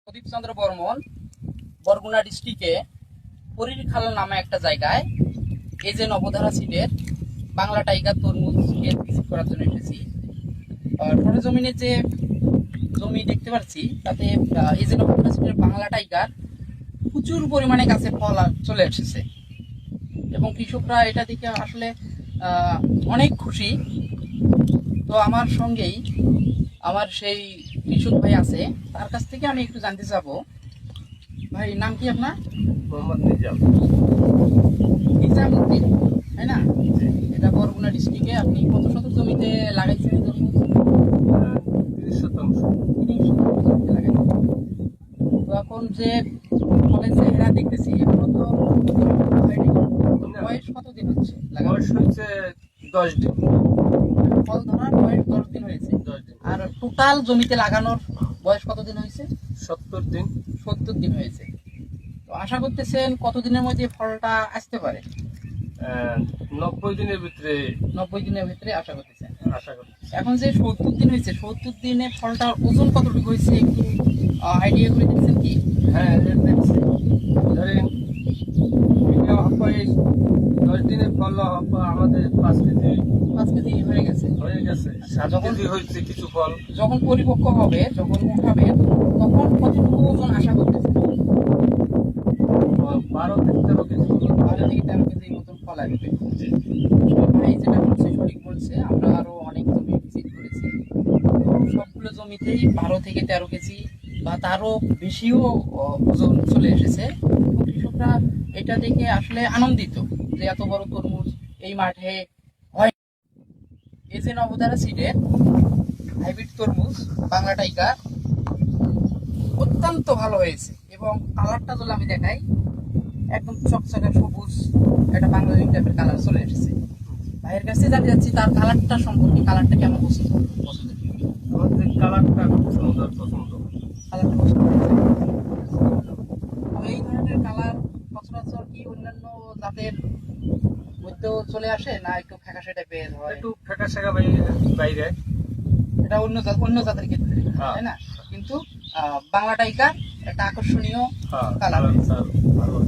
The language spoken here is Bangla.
প্রদীপ চন্দ্র বর্মন বরগুনা ডিস্ট্রিক্টে পরিখাল নামে একটা জায়গায় এই যে নবধারা সিটের বাংলা টাইগার তরমুজ ক্ষেত ভিজিট করার জন্য এসেছি। ছোট জমিনে যে জমি দেখতে পাচ্ছি তাতে এই যে নবধারা সিটের বাংলা টাইগার প্রচুর পরিমাণে গাছে ফল চলে এসেছে এবং কৃষকরা এটা দেখে আসলে অনেক খুশি। তো আমার সঙ্গেই আমার সেই কৃষক ভাই আছে, তার কাছ থেকে আমি একটু জানতে চাবো। ভাই নাম কি আপনার? মোহাম্মদ নিজামউদ্দিন, তাই না? এটা বরগুনা ডিস্ট্রিক্টে আপনি কত শতক জমিতে লাগাইছেন? 30 শতাংশ। 30 শতাংশ জমিতে লাগাইছেন। তো এখন যে ফলের চেহারা দেখতেছি এখনো তো হয়নি। তো বয়স কতদিন হচ্ছে বয়স হচ্ছে 10 দিন। ফল ধরার বয়স 10 দিন হয়েছে। 10 দিন। আর টোটাল জমিতে লাগানোর বয়স কতদিন হয়েছে? 70 দিন। 70 দিন হয়েছে। তো আশা করতেছেন কতদিনের মধ্যে ফলটা আসতে পারে? 90 দিনের ভিতরে 90 দিনের ভিতরে আশা করতেছেন। আশা করছি। এখন যে 70 দিন হয়েছে, 70 দিনে ফলটার ওজন কতটুকু হয়েছে একটু আইডিয়া করে দিচ্ছেন কি? হ্যাঁ, দেখছি। ধরেন মিনিমাম 10 দিনের ফল আমাদের 5 কেজি 5 কেজি হয়ে গেছে। হয়ে গেছে। 7 কেজি হয়েছে কিছু ফল। যখন পরিপক্ক হবে, যখন উঠাবে, তখন কতটুকু ওজন আশা করতেছেন? 12 থেকে 13 কেজি। 12 থেকে 13 কেজি মতন ফল আসবে। ভাই যেটা বলছে সঠিক বলছে। আমরা আরো অনেক জমি ভিজিট করেছি, সবগুলো জমিতেই 12 থেকে 13 কেজি বা তারও বেশিও ওজন চলে এসেছে। কৃষকরা এটা দেখে আসলে আনন্দিত যে এত বড় তরমুজ এই মাঠে হয়। এই যে নবধারা সিডের হাইব্রিড তরমুজ বাংলা টাইগার অত্যন্ত ভালো হয়েছে এবং কালারটা যদি আমি দেখাই, একদম চকচকে সবুজ একটা বাংলাদেশ টাইপের কালার চলে এসেছে। ভাইয়ের কাছে জানতে যাচ্ছি তার কালারটা সম্পর্কে, কালারটা কেমন পছন্দ? আমাদের কালারটা খুব সুন্দর পছন্দ। কালারটা পছন্দ হয়েছে। এই ধরনের কালার সচরাচর কি অন্যান্য জাতের মধ্যেও চলে আসে না একটু ফ্যাকাশে টাইপের হয়? একটু ফ্যাকাশে বাইরে। এটা অন্য জাতের ক্ষেত্রে, হ্যাঁ। তাই না? কিন্তু বাংলা টাইগার একটা আকর্ষণীয় হ্যাঁ, কালার। ভালো।